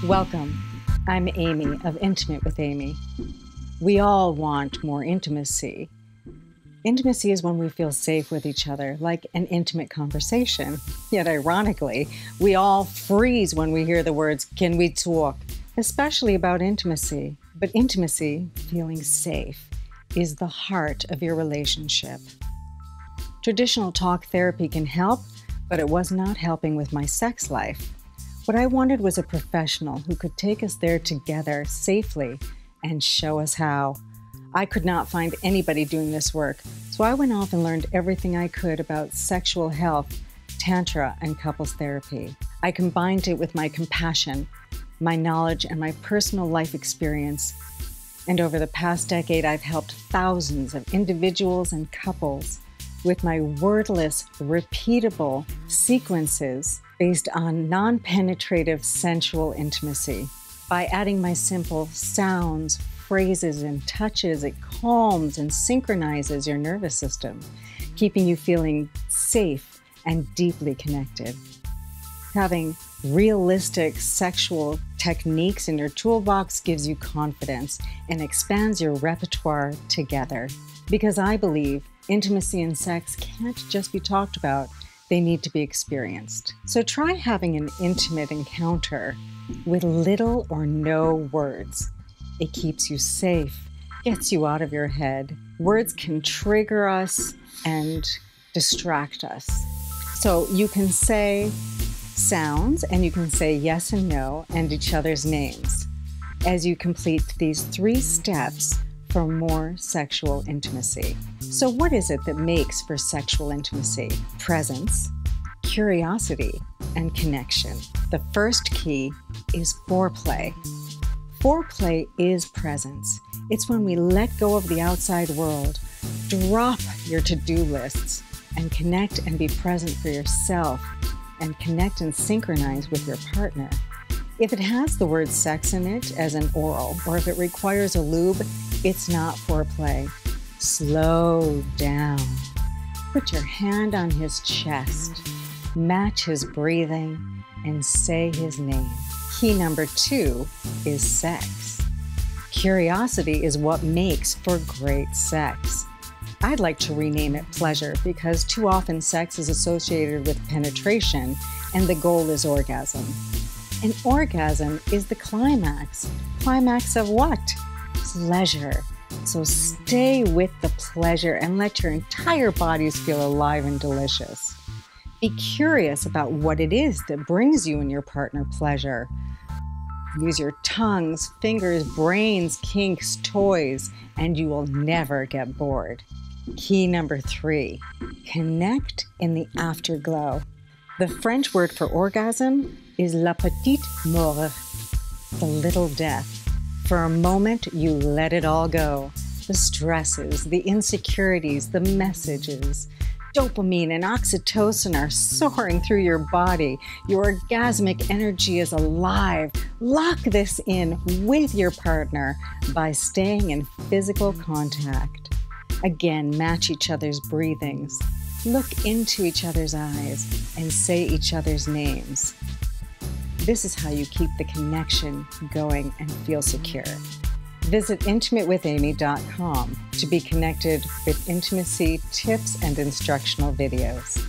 Welcome. I'm Amy of Intimate with Amy. We all want more intimacy. Intimacy is when we feel safe with each other, like an intimate conversation. Yet ironically, we all freeze when we hear the words, "Can we talk?" especially about intimacy. But intimacy, feeling safe, is the heart of your relationship. Traditional talk therapy can help, but it was not helping with my sex life. What I wanted was a professional who could take us there together safely and show us how. I could not find anybody doing this work, so I went off and learned everything I could about sexual health, tantra, and couples therapy. I combined it with my compassion, my knowledge, and my personal life experience. And over the past decade, I've helped thousands of individuals and couples with my wordless, repeatable sequences based on non-penetrative sensual intimacy. By adding my simple sounds, phrases, and touches, it calms and synchronizes your nervous system, keeping you feeling safe and deeply connected. Having realistic sexual techniques in your toolbox gives you confidence and expands your repertoire together. Because I believe intimacy and sex can't just be talked about, they need to be experienced. So try having an intimate encounter with little or no words. It keeps you safe, gets you out of your head. Words can trigger us and distract us. So you can say sounds and you can say yes and no and each other's names as you complete these 3 steps for more sexual intimacy. So what is it that makes for sexual intimacy? Presence, curiosity, and connection. The first key is foreplay. Foreplay is presence. It's when we let go of the outside world, drop your to-do lists, and connect and be present for yourself, and connect and synchronize with your partner. If it has the word sex in it as an oral, or if it requires a lube, it's not foreplay. Slow down. Put your hand on his chest, match his breathing, and say his name. Key number 2 is sex. Curiosity is what makes for great sex. I'd like to rename it pleasure because too often sex is associated with penetration and the goal is orgasm. An orgasm is the climax. Climax of what? Pleasure. So stay with the pleasure and let your entire bodies feel alive and delicious. Be curious about what it is that brings you and your partner pleasure. Use your tongues, fingers, brains, kinks, toys, and you will never get bored. Key number 3, connect in the afterglow. The French word for orgasm is la petite mort, the little death. For a moment, you let it all go. The stresses, the insecurities, the messages. Dopamine and oxytocin are soaring through your body. Your orgasmic energy is alive. Lock this in with your partner by staying in physical contact. Again, match each other's breathings. Look into each other's eyes and say each other's names. This is how you keep the connection going and feel secure. Visit intimatewithamy.com to be connected with intimacy tips and instructional videos.